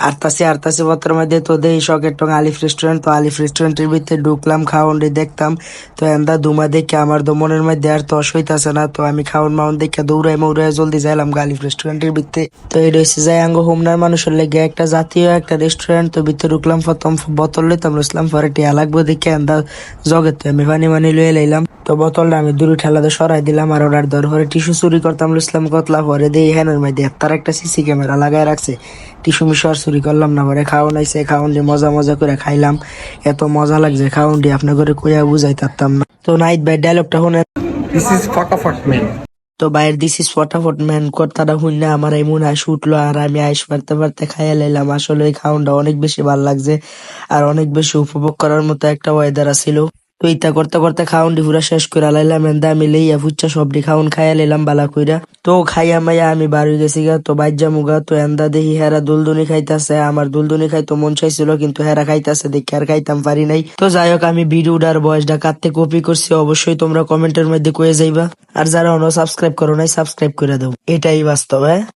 আরতাছি পত্রের মধ্যে তো দেই শখের টং আলিফ রেস্টুরেন্ট। তো আলিফ রেস্টুরেন্টের ভিতরে ঢুকলাম, খাওয়ান্ডি দেখতাম। তো এন্দা ধুমা দেখে আমার তো মনের মধ্যে আর তস হইতাছে না। তো আমি খাওয়ান মাউন দেখে দৌড়াই মৌড়াই জলদি যাইলাম আলিফ রেস্টুরেন্টের ভিতরে। তো এটা হচ্ছে যাই আঙ্গ হোমনার মানুষের লেগে একটা জাতীয় একটা রেস্টুরেন্ট। তো ভিতরে ঢুকলাম, প্রথম বোতল লইতাম লইছিলাম, পরে টিয়া লাগবো দেখে এন্দা জগের তো আমি পানি মানি লয়ে লাইলাম। তো বোতলটা আমি দূরে ঠেলাতে সরাই দিলাম আর ওরার দর পরে টিস্যু চুরি করতাম লইছিলাম কতলা, পরে দিয়ে হ্যানের মধ্যে তার একটা সিসি ক্যামেরা লাগাই রাখছে। টিস্যু মিশু আর চুরি করলাম না। পরে খাওয়ান আইসে, খাওয়ান দিয়ে মজা মজা করে খাইলাম। এত মজা লাগছে খাওয়ান দিয়ে আপনার করে কইয়া বুঝাই পারতাম না। তো নাইট ভাই ডায়লগটা শুনে, This is Fakafak man. তো বাইরের দিস ইজ ফটাফট ম্যান কথাটা শুনলে আমার এই মনে হাসি উঠলো আর আমি আইস পারতে পারতে খাইয়া লাইলাম। আসলে এই খাওয়ানটা অনেক বেশি ভালো লাগছে আর অনেক বেশি উপভোগ করার মতো একটা ওয়েদার ছিল। তো ইতা করতে করতে খাওয়ানটি পুরা শেষ করে লাইলাম। এন্দা আমি লইয়া ফুচ্চা সবটি খাওন খাইয়া লাইলাম বালা কইরা। তো খাইয়া মাইয়া আমি বাড়ি গেছি গা। তো বাইজা মুগা তো এন্দা দেখি হেরা দুলদুনি খাইতাছে। আমার দুলদুনি খাইতো মন চাইছিল কিন্তু হেরা খাইতাছে দেখি আর খাইতাম পারি নাই। তো যাই হোক, আমি ভিডিওটার বয়সটা কাটতে কপি করছি, অবশ্যই তোমরা কমেন্টের মধ্যে কয়ে যাইবা। আর যারা অন্য সাবস্ক্রাইব করো নাই সাবস্ক্রাইব করে দাও, এটাই বাস্তব। হ্যাঁ।